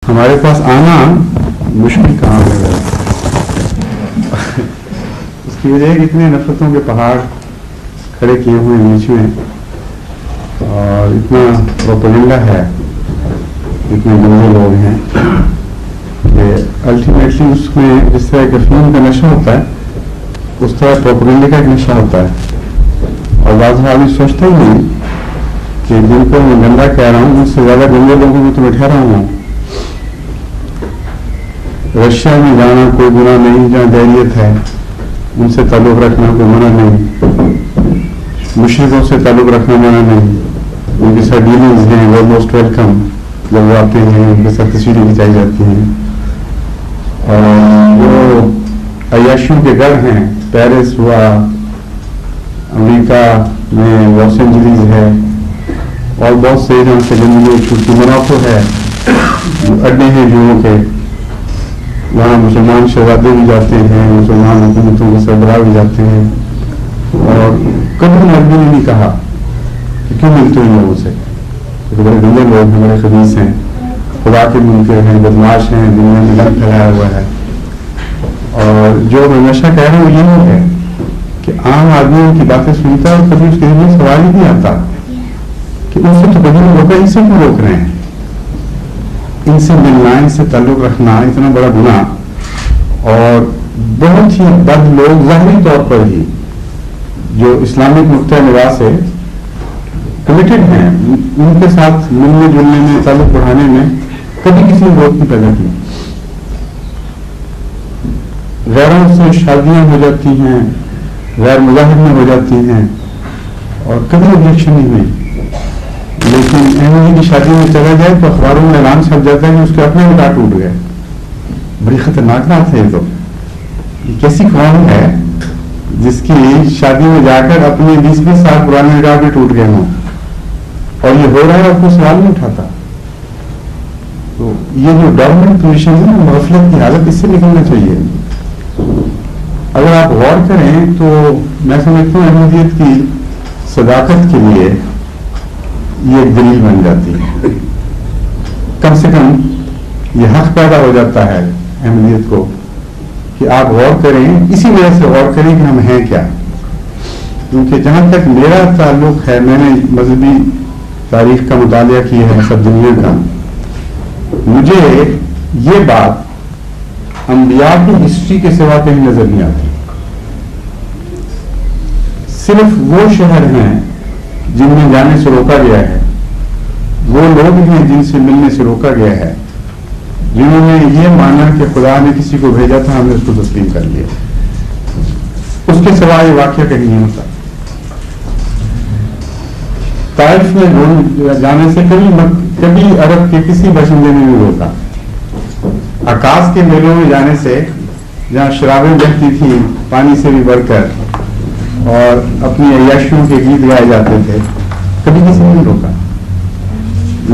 ہمارے پاس آنا مشکل کام ہے. اس کی وجہ ہے کہ اتنے نفرتوں کے پہاڑ کھڑے کیے ہوئے بیچ میں اور اتنا پروپیگنڈا ہے, اتنے گندے لوگ ہیں کہ الٹیمیٹلی اس میں جس طرح ایک افیون کا نشہ ہوتا ہے اس طرح پروپیگنڈے کا ایک نشہ ہوتا ہے. اور بعض آدمی سوچتا ہی نہیں کہ جن کو میں گندا کہہ رہا ہوں اس سے زیادہ گندے لوگوں میں تو میں ٹھہرا ہوں. رشیا میں جانا کوئی گناہ نہیں, جہاں دہریت ہے ان سے تعلق رکھنا کوئی منع نہیں, مشرقوں سے تعلق رکھنا منع نہیں, ان کے ساتھ ڈیلنگز ہیں وہ موسٹ ویلکم, جب وہ آتے ہیں ان کے ساتھ تصویریں کھینچائی جاتی ہیں. اور جو عیاشیوں کے گھر ہیں, پیرس ہوا, امریکہ میں لاس اینجلیس ہے اور بہت سے جہاں سے گندگی چھوٹی منافع ہے, اڈے ہیں جوؤں کے, وہاں مسلمان شہزادے بھی جاتے ہیں, مسلمان حکومتوں کے سربراہ بھی جاتے ہیں. اور کبھی نبی نے نہیں کہا کہ کیوں ملتے ہیں لوگوں سے, بڑے گندے لوگ ہیں, بڑے خبیث ہیں, خدا کے منکر ہیں, بدماش ہیں, دنیا میں گند پھیلایا ہوا ہے. اور جو میں ہمیشہ کہہ رہا ہوں یہی ہے کہ عام آدمی ان کی باتیں سنتا ہے اور کبھی اس کے لیے سوال ہی نہیں آتا کہ ان سے تو کبھی نہیں روکا, ان سے کیوں روک رہے ہیں, ان سے ملنا, ان سے تعلق رکھنا اتنا بڑا گناہ. اور بہت ہی بد لوگ ظاہری طور پر ہی جو اسلامک نقطۂ نگاہ سے کمیٹڈ ہیں, ان کے ساتھ ملنے جلنے میں, تعلق بڑھانے میں کبھی کسی نے ووٹ نہیں پیدا کی. غیروں سے شادیاں ہو جاتی ہیں, غیر مظاہر میں ہو جاتی ہیں اور کبھی ابجیکشن نہیں ہوئی. لیکن احمدی کی شادی میں چلا جائے تو اخباروں میں اعلان چھپ جاتا ہے کہ اس کے اپنے نکاح ٹوٹ گئے. بڑی خطرناک بات ہے. یہ تو کیسی قوم ہے جس کی شادی میں جا کر اپنے 20-20 سال پرانے نکاح بھی ٹوٹ گئے ہوں اور یہ ہو رہا ہے اور کوئی سوال نہیں اٹھاتا. تو یہ جو ڈورمنٹ پوزیشن ہے نا, غفلت کی حالت, اس سے نکلنا چاہیے. اگر آپ غور کریں تو میں سمجھتا ہوں احمدیت کی صداقت کے لیے یہ ایک دلیل بن جاتی ہے. کم سے کم یہ حق پیدا ہو جاتا ہے احمدیت کو کہ آپ غور کریں, اسی وجہ سے غور کریں کہ ہم ہیں کیا. کیونکہ جہاں تک میرا تعلق ہے, میں نے مذہبی تاریخ کا مطالعہ کیا ہے سب دنیا کا, مجھے یہ بات انبیاء کی ہسٹری کے سوا کہیں نظر نہیں آتی. صرف وہ شہر ہیں جن میں جانے سے روکا گیا ہے, وہ لوگ ہیں جن سے ملنے سے روکا گیا ہے, جنہوں نے یہ مانا کہ خدا نے کسی کو بھیجا تھا, ہم نے اس کو تسلیم کر لیا. اس کے سوا یہ واقعہ کہیں نہیں ہوتا. طائف میں جانے سے کبھی عرب کے کسی باشندے نے نہیں روکا. عکاظ کے میلوں میں جانے سے, جہاں شرابیں بہتی تھیں پانی سے بھی بڑھ کر اور اپنی عیاشیوں کے گیت گائے جاتے تھے, کبھی کسی نے نہیں روکا.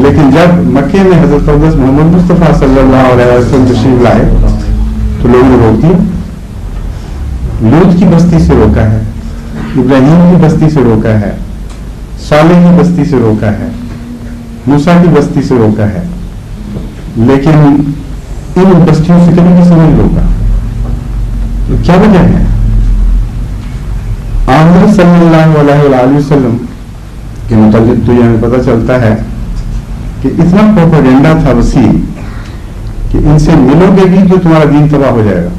لیکن جب مکے میں حضرت اقدس محمد مصطفیٰ صلی اللہ علیہ وسلم تشریف لائے تو لوگوں نے روک دیا. لوط کی بستی سے روکا ہے, ابراہیم کی بستی سے روکا ہے, صالح کی بستی سے روکا ہے, موسیٰ کی بستی سے روکا ہے, لیکن ان بستیوں سے کبھی کسی نے نہیں روکا. تو کیا وجہ ہے؟ آمد صلی اللہ علیہ وآلہ وسلم کے متعلق تو یہ ہمیں پتہ چلتا ہے کہ اتنا پروپیگنڈا تھا وسیع کہ ان سے ملو گے بھی تو تمہارا دین تباہ ہو جائے گا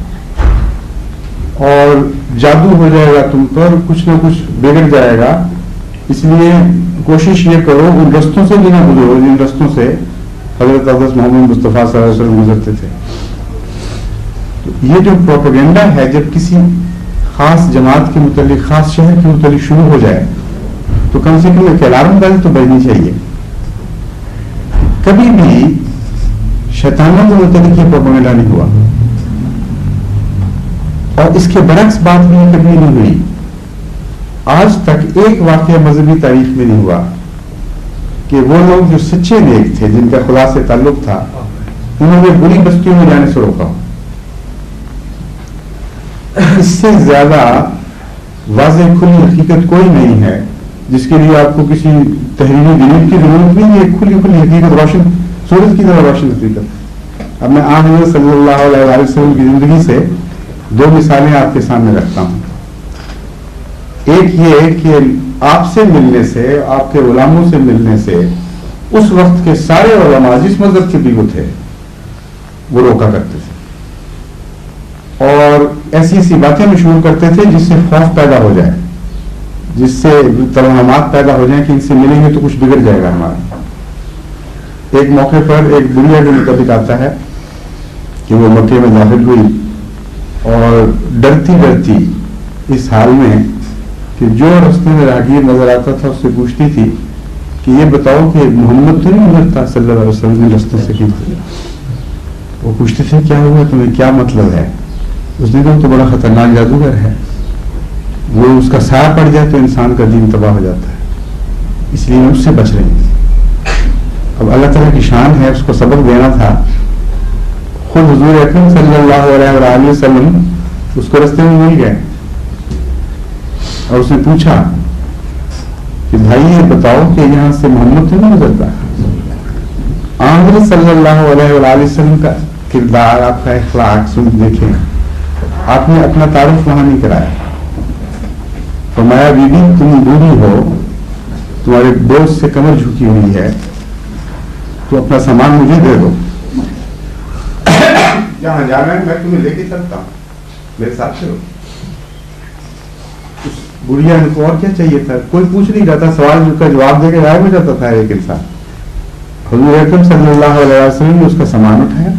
اور جادو ہو جائے گا تم پر, کچھ نہ کچھ بگڑ جائے گا. اس لیے کوشش یہ کرو ان رستوں سے بھی نہ گزرو جن رستوں سے حضرت اقدس محمد مصطفیٰ صلی اللہ علیہ وسلم گزرتے تھے. تو یہ جو پروپیگنڈا ہے, جب کسی خاص جماعت کے متعلق, خاص شہر کے متعلق شروع ہو جائے تو کم سے کم ایک الارم بیل تو بجنی چاہیے. کبھی بھی شیطانوں کے متعلق یہ پروپیگنڈا نہیں ہوا اور اس کے برعکس بات بھی کبھی نہیں ہوئی. آج تک ایک واقعہ مذہبی تاریخ میں نہیں ہوا کہ وہ لوگ جو سچے نیک تھے, جن کا خدا سے تعلق تھا, انہوں نے بری بستیوں میں جانے سے روکا. اس سے زیادہ واضح کھلی حقیقت کوئی نہیں ہے جس کے لیے آپ کو کسی تحریری دلیل کی ضرورت نہیں ہے. کھلی کھلی حقیقت, روشن سورج کی طرح روشن حقیقت. اب میں آن حضرت صلی اللہ علیہ وسلم کی زندگی سے 2 مثالیں آپ کے سامنے رکھتا ہوں. ایک یہ کہ آپ سے ملنے سے، آپ کے علماء سے ملنے سے اس وقت کے سارے علماء جس مذہب کے بھی وہ تھے وہ روکا کرتے تھے اور ایسی ایسی باتیں مشہور کرتے تھے جس سے خوف پیدا ہو جائے، جس سے توہمات پیدا ہو جائیں کہ ان سے ملیں گے تو کچھ بگڑ جائے گا ہمارا. ایک موقع پر ایک بڑھیا کے مطابق آتا ہے کہ وہ مکے میں داخل ہوئی اور ڈرتی ڈرتی اس حال میں کہ جو رستے میں راہگیر نظر آتا تھا اس سے پوچھتی تھی کہ یہ بتاؤ کہ محمد تو نہیں گزرتا صلی اللہ علیہ وسلم نے رستے سے کی. وہ پوچھتے تھے کیا ہوا تمہیں، کیا مطلب ہے؟ اس نے کہا تو بڑا خطرناک جادوگر ہے، وہ اس کا سایہ پڑ جائے تو انسان کا دین تباہ ہو جاتا ہے، اس لیے میں اس سے بچ رہی تھی. اب اللہ تعالیٰ کی شان ہے، اس کو سبق دینا تھا. خود حضور اکرم صلی اللہ علیہ وسلم اس کو رستے میں مل گئے اور اس نے پوچھا کہ بھائی یہ بتاؤ کہ یہاں سے محمد تو نہیں گزرتا. حضرت صلی اللہ علیہ وسلم کا کردار، آپ کا اخلاق سن دیکھیں، آپ نے اپنا تعارف وہاں نہیں کرایا. فرمایا بی بی تم بوڑھی ہو، تمہارے بوجھ سے کمر جھکی ہوئی ہے، تو اپنا سامان مجھے دے دو، جہاں جانا ہے میں تمہیں لے کے چلتا ہوں، میرے ساتھ چلو. بڑھیا کو اور کیا چاہیے تھا، کوئی پوچھ نہیں رہا تھا، سوال کا جواب دے کے غائب ہو جاتا تھا ایک انسان. حضور اکرم صلی اللہ علیہ وسلم نے اس کا سامان اٹھایا،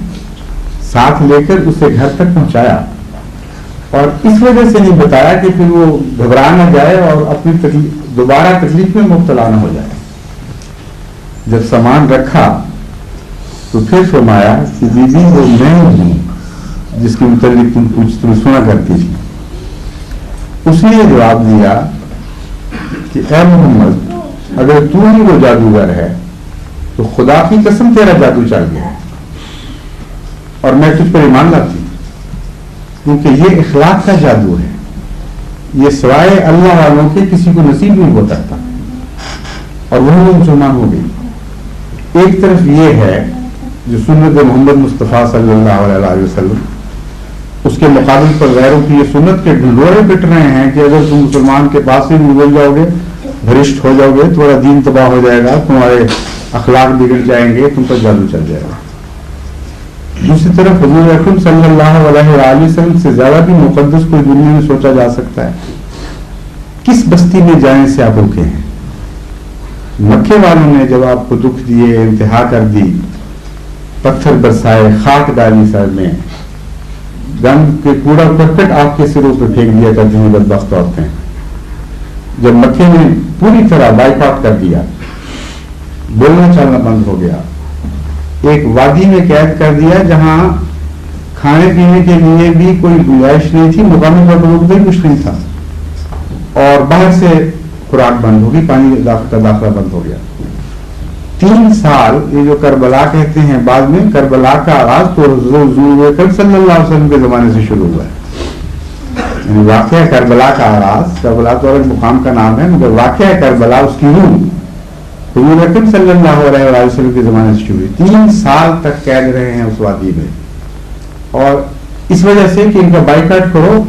ساتھ لے کر اسے گھر تک پہنچایا اور اس وجہ سے نہیں بتایا کہ پھر وہ گھبرا نہ جائے اور اپنی دوبارہ تکلیف میں مبتلا نہ ہو جائے. جب سامان رکھا تو پھر فرمایا کہ بی بی وہ میں ہوں جس کے متعلق تم سنا کرتی تھی. اس نے یہ جواب دیا کہ اے محمد اگر تو ہی وہ جادوگر ہے تو خدا کی قسم تیرا جادو چل گیا اور میں تجھ پر ایمان لاتی، کیونکہ یہ اخلاق کا جادو ہے، یہ سوائے اللہ والوں کے کسی کو نصیب نہیں ہو سکتا. اور وہ مسلمان ہو گئی. ایک طرف یہ ہے جو سنت محمد مصطفیٰ صلی اللہ علیہ وسلم، اس کے مقابل پر غیروں کی یہ سنت کے ڈھنڈورے پٹ رہے ہیں کہ اگر تم مسلمان کے پاس ہی بول جاؤ گے، بھرشٹ ہو جاؤ گے، تمہارا دین تباہ ہو جائے گا، تمہارے اخلاق بگڑ جائیں گے، تم پر جادو چل جائے گا. دوسری طرف حضور اکرم صلی اللہ علیہ وسلم سے زیادہ بھی مقدس کوئی دنیا میں سوچا جا سکتا ہے. کس بستی میں جانے سے آپ رکے ہیں؟ مکے والوں نے جب آپ کو دکھ دیے، انتہا کر دی، پتھر برسائے، خاک ڈالی سر میں، گند کے کوڑا کرکٹ آپ کے سروں پہ پھینک دیا کرتی ہیں بدبخت عورتیں. جب مکے نے پوری طرح بائیک آؤٹ کر دیا، بولنا چلنا بند ہو گیا، ایک وادی میں قید کر دیا جہاں کھانے پینے کے لیے بھی کوئی گنجائش نہیں تھی، مقامی لوگوں بھی کچھ نہیں تھا، اور باہر سے خوراک بند ہوگی، پانی کا داخلہ بند ہو گیا. 3 سال یہ جو کربلا کہتے ہیں، بعد میں کربلا کا آغاز تو حضور اکرم صلی اللہ علیہ وسلم کے زمانے سے شروع ہوا ہے. یعنی واقعہ کربلا کا آغاز، کربلا تو ایک مقام کا نام ہے مگر واقعہ کربلا اس کی روح حضور اکرم صلی اللہ علیہ وسلم کے زمانے سے شروع ہوئی. 3 سال تک قید رہے ہیں اس وادی میں، اور اس وجہ سے کہ ان کا بائیکاٹ کرو،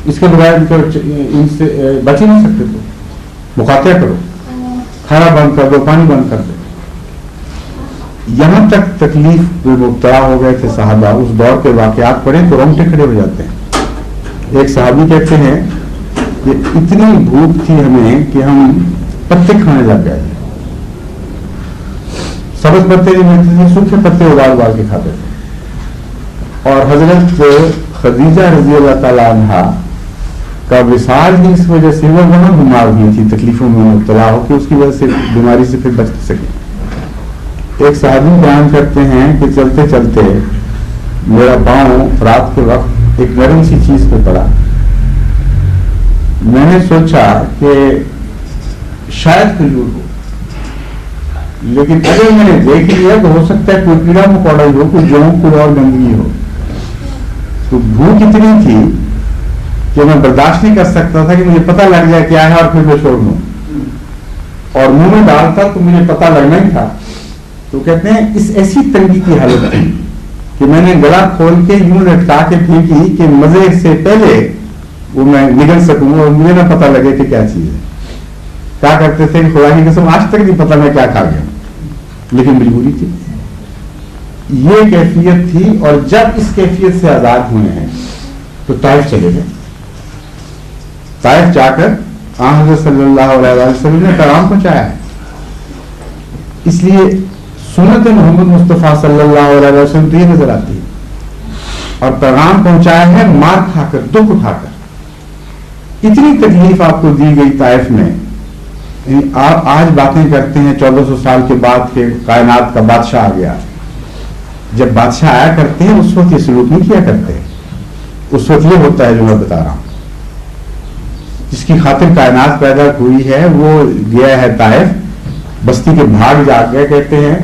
اس کے بغیر ان سے بچ ہی نہیں سکتے، تو مقاطعہ کرو، کھانا بند کر دو، پانی بند کر دو. یہاں تک تکلیف میں مبتلا ہو گئے تھے صحابہ. اس دور کے واقعات پڑھیں تو رونگٹے کھڑے ہو جاتے ہیں. ایک صحابی کہتے ہیں کہ اتنی بھوک تھی ہمیں کہ ہم پتے کھانے لگ گئے تھے. سبز پتے نہیں ملتے تھے، سوکھے پتے ابال کے کھاتے تھے. اور حضرت خدیجہ رضی اللہ تعالیٰ عنہا کا وصال ہی اس وجہ سے وہ وہاں بیمار ہوئی تھی، تکلیفوں میں مبتلا ہو کے اس کی وجہ سے بیماری سے پھر بچ سکے. ایک صحابی بیان کرتے ہیں کہ چلتے چلتے میرا پاؤں رات کے وقت ایک نرم سی چیز پہ پڑا. میں نے سوچا کہ شاید کھجور ہو، لیکن اگر میں نے دیکھ لیا تو ہو سکتا ہے کوئی کیڑا مکوڑا ہی ہو، کوئی جوں کوئی اور گندگی ہو. تو بھوک اتنی تھی کہ میں برداشت نہیں کر سکتا تھا کہ مجھے پتہ لگ جائے کیا ہے اور پھر میں چھوڑ دوں، اور منہ میں ڈالتا تو مجھے پتہ لگنا ہی تھا. تو کہتے ہیں اس ایسی تنگی کی حالت تھی کہ میں نے گلا کھول کے یوں لٹکا کے پھینکی کہ مزے سے پہلے وہ میں نگل سکوں اور مجھے نہ پتہ لگے کہ کیا چیز ہے. کیا کرتے تھے کہ خدا کی قسم آج تک نہیں پتہ میں کیا کھا گیا، لیکن مجبوری تھی. یہ کیفیت تھی. اور جب اس کیفیت سے آزاد ہوئے ہیں تو طائف چلے گئے. طائف جا کر حضرت صلی اللہ علیہ وسلم نے پیغام پہنچایا ہے. اس لیے سنت محمد مصطفیٰ صلی اللہ علیہ وسلم تو یہ نظر آتی ہے. اور پیغام پہنچایا ہے مار کھا کر، دکھ اٹھا کر. اتنی تکلیف آپ کو دی گئی طائف میں. آپ آج باتیں کرتے ہیں 1400 سال کے بعد کہ کائنات کا بادشاہ آ گیا. جب بادشاہ آیا کرتے ہیں اس وقت یہ سلوک نہیں کیا کرتے. اس وقت یہ ہوتا ہے جو میں بتا رہا ہوں. جس کی خاطر کائنات پیدا ہوئی ہے وہ گیا ہے طائف، بستی کے بھاگ جا گئے. کہتے ہیں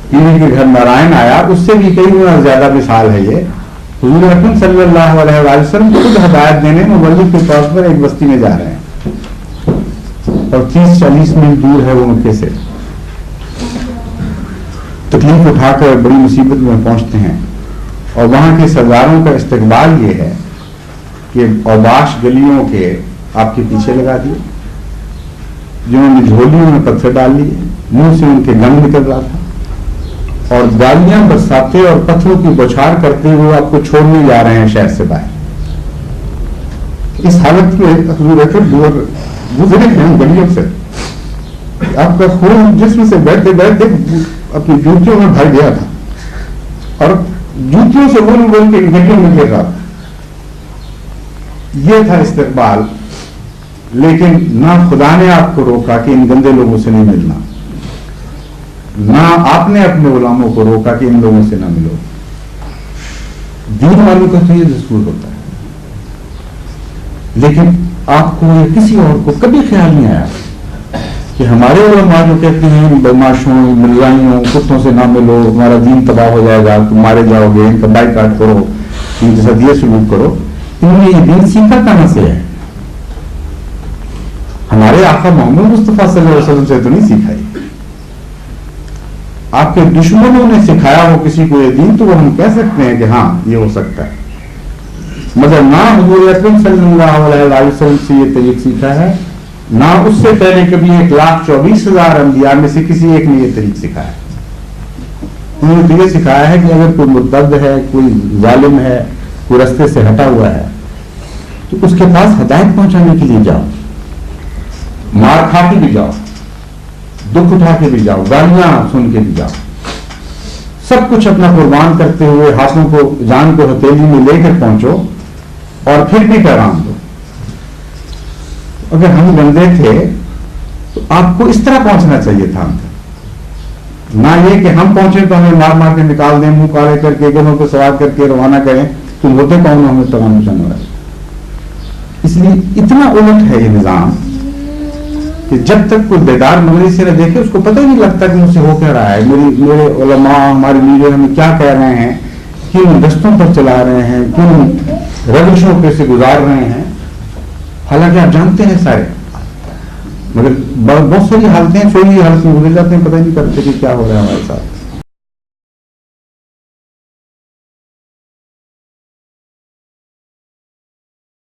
پیری کے گھر نارائن آیا، اس سے بھی کئی گنا زیادہ مثال ہے یہ. حضور اکرم صلی اللہ علیہ وسلم خود ہدایت دینے مبلغ کے طور پر ایک بستی میں جا رہے ہیں اور 30-40 میل دور ہے وہ مکے سے. تکلیف اٹھا کر بڑی مصیبت میں پہنچتے ہیں اور وہاں کے سرداروں کا استقبال یہ ہے کہ اوباش گلیوں کے آپ کے پیچھے لگا دیے، جنہوں نے جھولیوں میں پتھر ڈال لیے، منہ سے ان کے گم نکل رہا تھا اور گالیاں برساتے اور پتھروں کی بوچھار کرتے ہوئے آپ کو چھوڑنے جا رہے ہیں شہر سے باہر. اس حالت میں حضور اکرم گزرے ہیں گلیوں سے. آپ کا خون جسم سے بیٹھتے بیٹھتے اپنی جوتیوں میں بھر گیا تھا اور جوتیوں سے بول بول کے گلیوں میں گر رہا تھا. یہ تھا استقبال. لیکن نہ خدا نے آپ کو روکا کہ ان گندے لوگوں سے نہیں ملنا، نہ آپ نے اپنے غلاموں کو روکا کہ ان لوگوں سے نہ ملو. دین والوں کا تو یہ دستور ہوتا ہے. لیکن آپ کو یا کسی اور کو کبھی خیال نہیں آیا کہ ہمارے علماء جو کہتے ہیں بدماشوں، ملائیوں، کتوں سے نہ ملو، ہمارا دین تباہ ہو جائے گا، تم مارے جاؤ گے، ان کا بائیکاٹ کرو، ان کے ساتھ یہ سلوک کرو. انہوں نے یہ دین سیکھا کہاں سے ہے؟ ہمارے آقا محمد مصطفیٰ صلی اللہ علیہ وسلم سے تو نہیں سیکھا. آپ کے دشمنوں نے سکھایا ہو کسی کو یہ دین تو وہ ہم کہہ سکتے ہیں کہ ہاں یہ ہو سکتا ہے، مگر نہ حضور اکرم صلی اللہ علیہ وسلم سے یہ طریق سیکھا ہے، نہ اس سے پہلے کبھی 1,24,000 انبیاء میں سے کسی ایک نے یہ طریق سکھایا. انہوں نے تو یہ سکھایا ہے کہ اگر کوئی مرتد ہے، کوئی ظالم ہے، کوئی رستے سے ہٹا ہوا ہے تو اس کے پاس ہدایت پہنچانے کے لیے جاؤ، مار کھا کے بھی جاؤ، دکھ اٹھا کے بھی جاؤ، گالیاں سن کے بھی جاؤ، سب کچھ اپنا قربان کرتے ہوئے ہاتھوں کو، جان کو ہتھیلی میں لے کر پہنچو اور پھر بھی پیغام دو. اگر ہم گندے تھے تو آپ کو اس طرح پہنچنا چاہیے تھا ہم تک، نہ یہ کہ ہم پہنچے تو ہمیں مار مار کے نکال دیں، منہ کالے کر کے گنوں پہ سوار کر کے روانہ کریں، تم ہوتے کون ہمیں پیغام پہنچانے والے. اس لیے اتنا الٹ ہے یہ نظام کہ جب تک کوئی بیدار نظری سے نہ دیکھے اس کو پتہ ہی نہیں لگتا کہ مجھ سے ہو کیا رہا ہے. میرے علماء، ہمارے لیڈر ہمیں کیا کہہ رہے ہیں، کن رستوں پر چلا رہے ہیں، کن روشوں پہ سے گزار رہے ہیں. حالانکہ آپ جانتے ہیں سارے، مگر بہت ساری حالتیں فوری حالت میں گزر جاتے ہیں، پتہ ہی نہیں کرتے کہ کیا ہو رہا ہے ہمارے ساتھ.